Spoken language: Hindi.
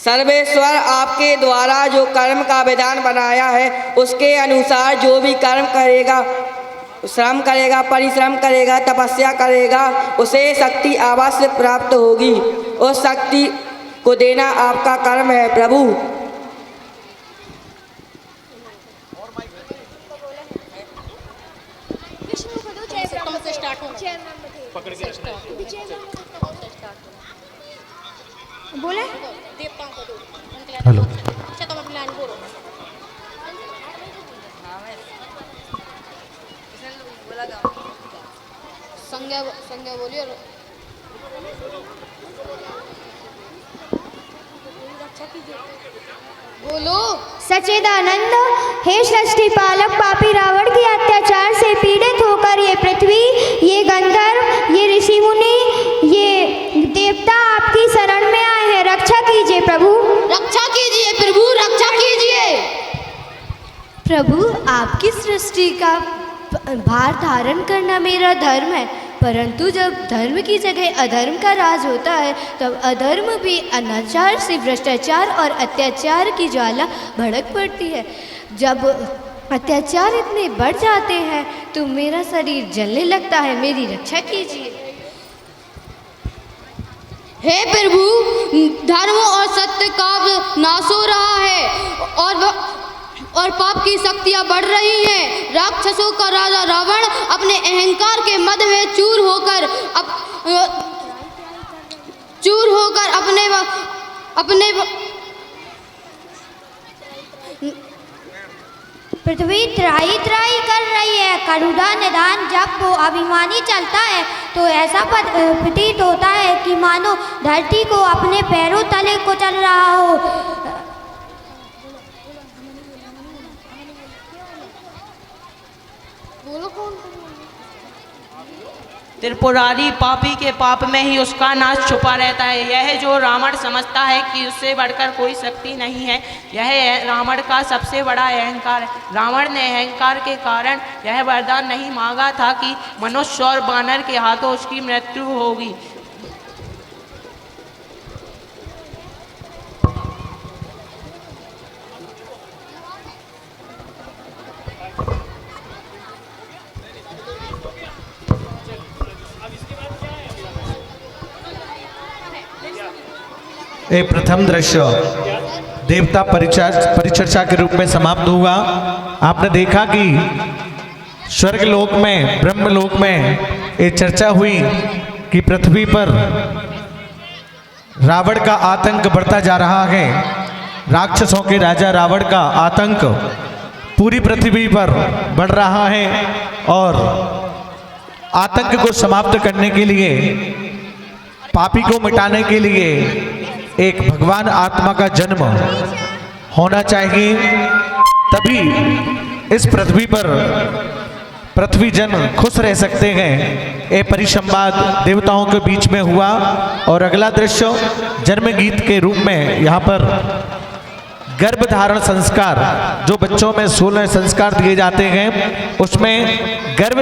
सर्वेश्वर आपके द्वारा जो कर्म का विधान बनाया है उसके अनुसार जो भी कर्म करेगा, श्रम करेगा, परिश्रम करेगा, तपस्या करेगा, उसे शक्ति अवश्य प्राप्त होगी। उस शक्ति को देना आपका कर्म है प्रभु। बोले हेलो। संज्ञा बोलिए। बोलो। सच्चिदानंद, हे सृष्टि पालक, पापी रावण के अत्याचार से पीड़ित होकर ये पृथ्वी, ये गंधर्व, ये ऋषि मुनि, ये देवता आपकी शरण में आए हैं। रक्षा कीजिए प्रभु। रक्षा कीजिए प्रभु, रक्षा कीजिए। प्रभु, आपकी सृष्टि का भार धारण करना मेरा धर्म है, परंतु जब धर्म की जगह अधर्म का राज होता है तब अधर्म भी अनाचार से भ्रष्टाचार और अत्याचार की ज्वाला भड़क पड़ती है। जब अत्याचार इतने बढ़ जाते हैं तो मेरा शरीर जलने लगता है। मेरी रक्षा कीजिए। हे प्रभु, धर्म और सत्य का नाश हो रहा है और पाप की शक्तियां बढ़ रही हैं। राक्षसों का राजा रावण अपने अहंकार के मद में चूर होकर अपने पृथ्वी त्राही त्राही कर रही है। करुणा निदान जब वो अभिमानी चलता है तो ऐसा प्रतीत होता है कि मानो धरती को अपने पैरों तले कुचल रहा हो। त्रिपुरारी पापी के पाप में ही उसका नाश छुपा रहता है। यह जो रावण समझता है कि उससे बढ़कर कोई शक्ति नहीं है, यह रावण का सबसे बड़ा अहंकार है। रावण ने अहंकार के कारण यह वरदान नहीं मांगा था कि मनुष्य और वानर के हाथों उसकी मृत्यु होगी। ये प्रथम दृश्य देवता परिचर्चा के रूप में समाप्त हुआ। आपने देखा कि स्वर्ग लोक में, ब्रह्म लोक में ये चर्चा हुई कि पृथ्वी पर रावण का आतंक बढ़ता जा रहा है। राक्षसों के राजा रावण का आतंक पूरी पृथ्वी पर बढ़ रहा है और आतंक को समाप्त करने के लिए, पापी को मिटाने के लिए एक भगवान आत्मा का जन्म होना चाहिए। तभी इस पृथ्वी पर पृथ्वी जन खुश रह सकते हैं। ये परिसंवाद देवताओं के बीच में हुआ और अगला दृश्य जन्म गीत के रूप में यहाँ पर गर्भधारण संस्कार, जो बच्चों में 16 संस्कार दिए जाते हैं, उसमें गर्भ